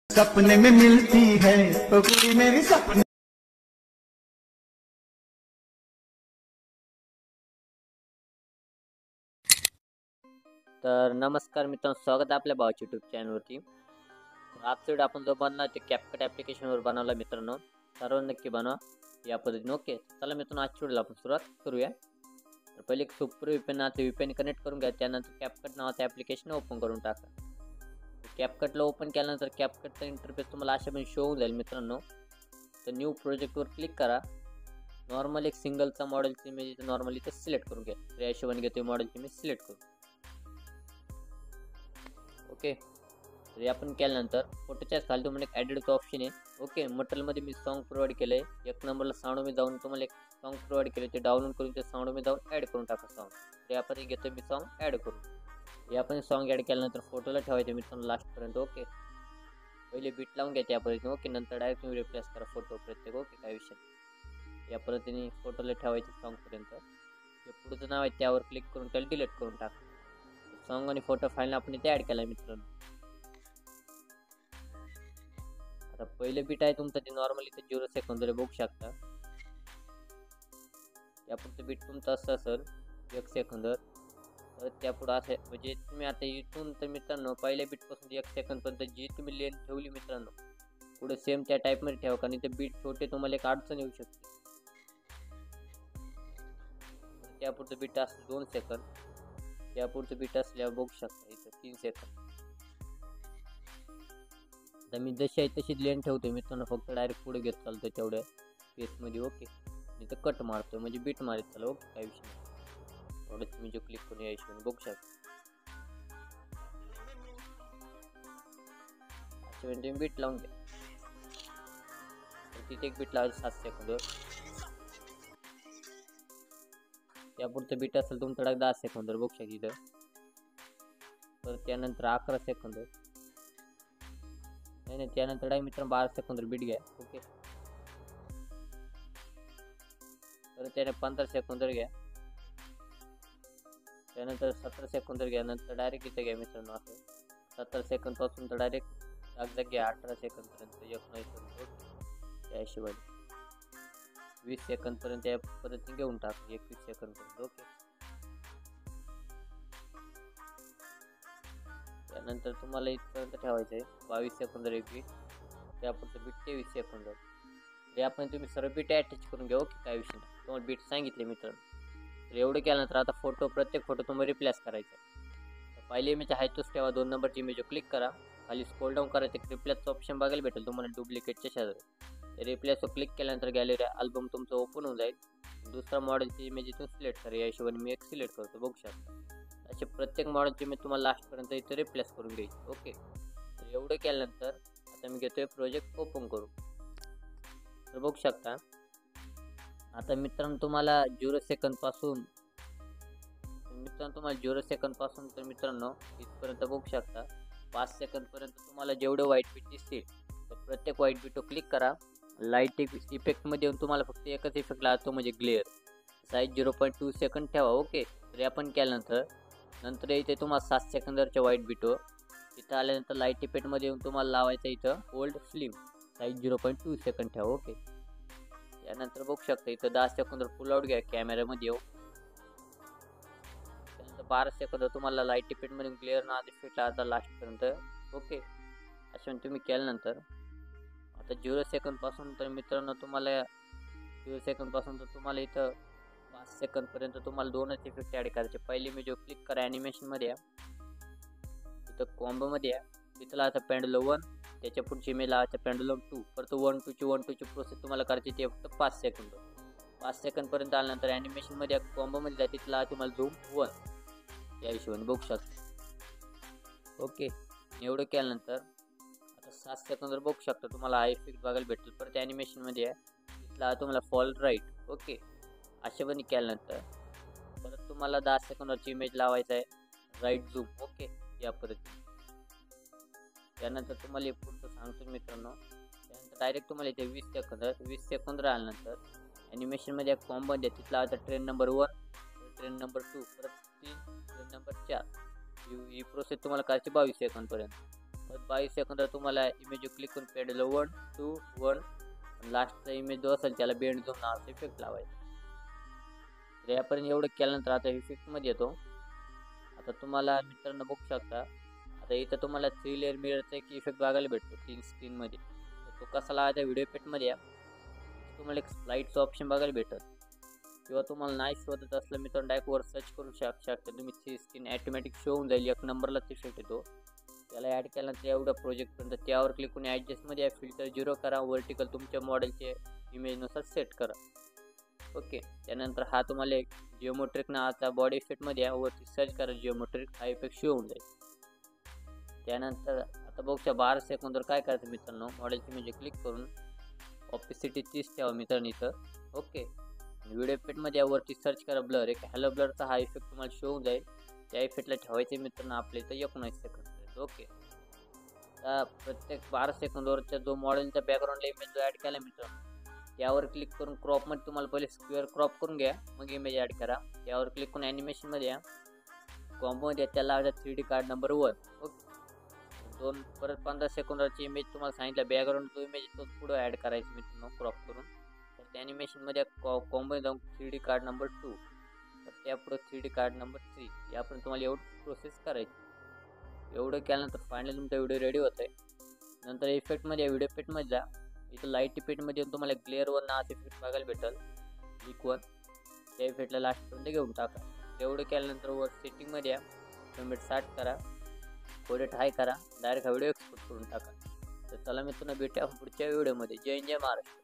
सपने में मिलती है ओ कुड़ी मेरी सपने। तर नमस्कार मित्रांनो, स्वागत आहे आपल्या भावाच्या यूट्यूब चॅनलवरती। तर आजचा व्हिडिओ आपण जो बनवणार ते कॅपकट ॲप्लिकेशनवर बनवला मित्रांनो। सर्व नक्की बनवा या पद्धतीने। ओके, चला मित्रांनो, आजच्या व्हिडिओला आपण सुरुवात करूया। तर पहिले एक सुपर VPN कनेक्ट करून घ्या, त्यानंतर कॅपकट नावाचं ॲप्लिकेशन ओपन करून टाका। कॅपकटला ओपन केल्यानंतर कॅपकटचा इंटरफेस तुम्हाला अशा पण शो होऊन जाईल मित्रांनो। तर न्यू प्रोजेक्टवर क्लिक करा। नॉर्मल एक सिंगलचा मॉडेलची इमेज इथे नॉर्मली इथे सिलेक्ट करून घ्या। तर या हिशोबाने घेतो मॉडेलची इमेज सिलेक्ट करून। ओके, तर आपण केल्यानंतर फोटोच्याच खाली तुम्हाला एक ॲडिटचं ऑप्शन आहे। ओके, मटेरियलमध्ये मी सॉन्ग प्रोव्हाइड केलं आहे। एक नंबरला साऊंडमध्ये जाऊन तुम्हाला एक सॉन्ग प्रोव्हाइड केले, ते डाउनलोड करून ते साऊंडमध्ये जाऊन ॲड करून टाका सॉन्ग। तर यामध्ये घेतो मी सॉन्ग ॲड करून। यामध्ये सॉन्ग ॲड केल्यानंतर फोटोला ठेवायचं मित्रांनो लास्टपर्यंत। ओके, पहिले बीट लावून घ्या त्या पद्धतीने। ओके, नंतर डायरेक्ट तुम्ही रिप्लेस करा फोटो प्रत्येक। ओके, काय विषय या पद्धतीने फोटोला ठेवायचे सॉन्गपर्यंत। जे पुढचं नाव आहे त्यावर क्लिक करून त्याला डिलीट करून टाका। सॉन्ग आणि फोटो फाईल आपण इथे ॲड केला मित्रांनो। आता पहिले बीट आहे तुमचं ते नॉर्मली इथे 0 सेकंद बघू शकता। त्यापुढचं बीट तुमचं असं असेल 1 सेकंद। तर त्यापुढं असं म्हणजे तुम्ही आता इथून तर मित्रांनो पहिल्या बीटपासून 1 सेकंदपर्यंत जी तुम्ही लेंथ ठेवली मित्रांनो, पुढे सेम त्या टाईपमध्ये ठेवा, कारण इथे बीट छोटे तुम्हाला एक अडचण येऊ शकते। त्यापुढचं बीट असं 2 सेकंद, त्यापुढचं बीट असल्यावर बघू शकता इथं 3 सेकंद। आता मी जशी आहे तशी लेन ठेवतो मित्रांनो, फक्त डायरेक्ट पुढे घेत चालतो तेवढ्या स्पेसमध्ये। ओके, इथं कट मारतो म्हणजे बीट मारत चालू। ओके, काय विषय नाही। थोडंच मी जो क्लिक करून या हिशोबाने बघू शकता। अशा वेळी तुम्ही बीट लावून घ्या। तिथे एक बीट लावायचं 7 सेकंदवर। त्यापुढचं बीट असेल तुमच्याकडे 10 सेकंदवर बघू शकता इथं। तर त्यानंतर 11 सेकंद, नाही त्यानंतर आहे मित्रांनो 12 सेकंदवर बीट घ्या। ओके, तर त्याने 15 सेकंदवर घ्या, त्यानंतर 17 सेकंदवर घ्या, नंतर डायरेक्ट इथे घ्या मित्रांनो असं 17 सेकंद पासून तर डायरेक्ट जाग घ्या 18 सेकंदपर्यंत 19 सेकंद। त्या हिशोबाने 20 सेकंदपर्यंत या पद्धतीने घेऊन टाका, 21 सेकंदपर्यंत। ओके, त्यानंतर तुम्हाला इथपर्यंत ठेवायचं आहे 22 सेकंदवर एक बीट, त्यापुढचं बीट 23 सेकंदवर। ते आपण तुम्ही सर्व बीट अटॅच करून घ्या। ओके, काय विषय नाही, तुम्हाला बीट सांगितले मित्रांनो। तर एवढं केल्यानंतर आता प्रत्येक फोटो तुम्हाला रिप्लेस करायचा आहे। पहिले इमेज आहे तोच ठेवा, 2 नंबरची इमेज क्लिक करा, खाली स्क्रोल डाऊन करायचं, एक रिप्लेसचं ऑप्शन बघायला भेटेल तुम्हाला डुप्लिकेटच्या शेजारी। रिप्लेसवर क्लिक केल्यानंतर गॅलरी अल्बम तुमचं ओपन होऊन जाईल। दुसरा मॉडेलची इमेज इथून सिलेक्ट करा, या हिशोबाने मी एक सिलेक्ट करतो बघू शकता। असे प्रत्येक मॉडेलची इमेज तुम्हाला लास्टपर्यंत इथे रिप्लेस करून घ्यायची। ओके, तर एवढं केल्यानंतर आता मी घेतोय प्रोजेक्ट ओपन करू। तर बघू शकता आता मित्रांनो तुम्हाला 0 सेकंद पासून तर मित्रांनो इथपर्यंत बघू शकता 5 सेकंदपर्यंत तुम्हाला जेवढे व्हाईट बीट दिसतील तर प्रत्येक व्हाईट बीटवर क्लिक करा। लाईट इफेक्टमध्ये येऊन तुम्हाला फक्त एकच इफेक्ट लागतो म्हणजे ग्लेअर, साईज 0.2 सेकंद ठेवा। ओके, तर आपण केल्यानंतर इथे तुम्हाला 7 सेकंदवरच्या व्हाईट बीटवर इथं आल्यानंतर लाईट इफेक्टमध्ये येऊन तुम्हाला लावायचं इथं ओल्ड फिल्म, साईज 0.2 सेकंद ठेवा। ओके, त्यानंतर बघू शकता इथं 10 सेकंदवर पुल आउट घ्या कॅमेऱ्यामध्ये येऊ, त्यानंतर 12 सेकंद तुम्हाला लाईट इफेक्टमध्ये क्लिअर ना इफेक्ट आता लास्टपर्यंत। ओके, अशा तुम्ही केल्यानंतर आता 0 सेकंद पासून तर मित्रांनो तुम्हाला 0 सेकंद पासून तर तुम्हाला इथं 5 सेकंदपर्यंत तुम्हाला 2च इफेक्ट ॲड करायचे। पहिले मी जो क्लिक करा ॲनिमेशनमध्ये या, इथं कॉम्बोमध्ये या, तिथला आता पेंडुलम 1, त्याच्या पुढची इमेज लावायचं पेंडुलम 2, परत 1 2 ची प्रोसेस तुम्हाला करायची ते फक्त 5 सेकंद। 5 सेकंदपर्यंत आल्यानंतर ॲनिमेशनमध्ये या कॉम्बोमध्ये जा, तिथला तुम्हाला झूम 1 या हिशोबाने बघू शकता। ओके, एवढं केल्यानंतर आता 7 सेकंदवर बघू शकता तुम्हाला हा इफेक्ट बघायला भेटेल। परत ॲनिमेशनमध्ये या, तिथला तुम्हाला फॉल राईट। ओके, अशा पण केल्यानंतर परत तुम्हाला 10 सेकंदवरची इमेज लावायचं आहे राईट झूम। ओके, या पद्धतीने त्यानंतर तुम्हाला हे पुढचं सांगतो मित्रांनो। त्यानंतर डायरेक्ट तुम्हाला इथे 20 सेकंद राहिल्यानंतर ॲनिमेशनमध्ये एक कॉम्बो द्या, तिथला आता ट्रेन नंबर 1, ट्रेन नंबर 2, परत 3, ट्रेन नंबर 4 ही प्रोसेस तुम्हाला करायची 22 सेकंदपर्यंत। परत 22 सेकंदात तुम्हाला इमेज क्लिक करून पेडल 1 2 1 लास्टचा इमेज जो असेल त्याला बेंड झोन नावाचा इफेक्ट लावायचा. तर यापर्यंत एवढं केल्यानंतर आता इफेक्टमध्ये येतो. आता तुम्हाला मित्रांनो बघू शकता, आता इथं तुम्हाला 3 लेअर मिररचा एक इफेक्ट बघायला भेटतो 3 स्क्रीनमध्ये. तर तो कसा लावायचा व्हिडिओ इफेक्टमध्ये या तुम्हाला एक स्लाईडचं ऑप्शन बघायला भेटत, किंवा तुम्हाला नाही शोधत असलं मित्रांनो डायरेक्ट वर सर्च करू शकता. तुम्ही 3 स्क्रीन ॲटोमॅटिक शो होऊन जाईल, एक नंबरला ते इफेक्ट येतो. त्याला ॲड केल्यानंतर एवढा प्रोजेक्टपर्यंत त्यावर क्लिक करून ॲडजस्टमध्ये या फिल्टर 0 करा, व्हर्टिकल तुमच्या मॉडेलचे इमेजनुसार सेट करा. ओके, त्यानंतर हा तुम्हाला एक जिओमेट्रिक नावाचा बॉडी इफेक्टमध्ये या वरती सर्च करा, जिओमेट्रिक हा इफेक्ट शो होऊन जाईल. त्यानंतर आता बघूया 12 सेकंदवर काय करायचं मित्रांनो, मॉडेलची इमेज क्लिक करून ऑपेसिटी 30 ठेवा मित्रांनो इथं. ओके, व्हिडिओ इफेक्टमध्ये यावरती सर्च करा ब्लर, एक हॅलो ब्लरचा हा इफेक्ट तुम्हाला शो होऊन जाईल. त्या इफेक्टला ठेवायचे मित्रांनो आपल्या इथं 19 सेकंद. ओके, आता प्रत्येक 12 सेकंदवरच्या जो मॉडेलचा बॅकग्राऊंडला इमेज जो ॲड केला मित्रांनो त्यावर क्लिक करून क्रॉपमध्ये तुम्हाला पहिले स्क्वेअर क्रॉप करून घ्या, मग इमेज ॲड करा. त्यावर क्लिक करून ॲनिमेशनमध्ये या, कॉम्बोमध्ये त्याला 3D कार्ड नंबर 1. ओके, परत 15 सेकंदाची इमेज तुम्हाला सांगितलं बॅकग्राऊंड जो इमेज तो पुढं ॲड करायचं मित्रांनो क्रॉप करून. तर त्या ॲनिमेशनमध्ये कॉम्बो जाऊन 3D कार्ड नंबर 2, तर त्यापुढं 3D कार्ड नंबर 3. यापर्यंत तुम्हाला एवढं प्रोसेस करायची. एवढं केल्यानंतर फायनली तुमचा व्हिडिओ रेडी होत आहे. नंतर इफेक्टमध्ये व्हिडिओ इफेक्टमध्ये जा, इथं लाईट इफेक्टमध्ये येऊन तुम्हाला ग्लेअर 1 नावाचा इफेक्ट बघायला भेटेल, लीक 1. त्या इफेक्टला लास्टपर्यंत घेऊन टाका. एवढं केल्यानंतर वर सेटिंगमध्ये या, पेमेंट 60 करा, कोडेट हाय करा, डायरेक्ट हा व्हिडिओ एक्सपोर्ट करून टाका. तर चला मित्रांनो भेटूया पुढच्या व्हिडिओमध्ये. जय महाराष्ट्र.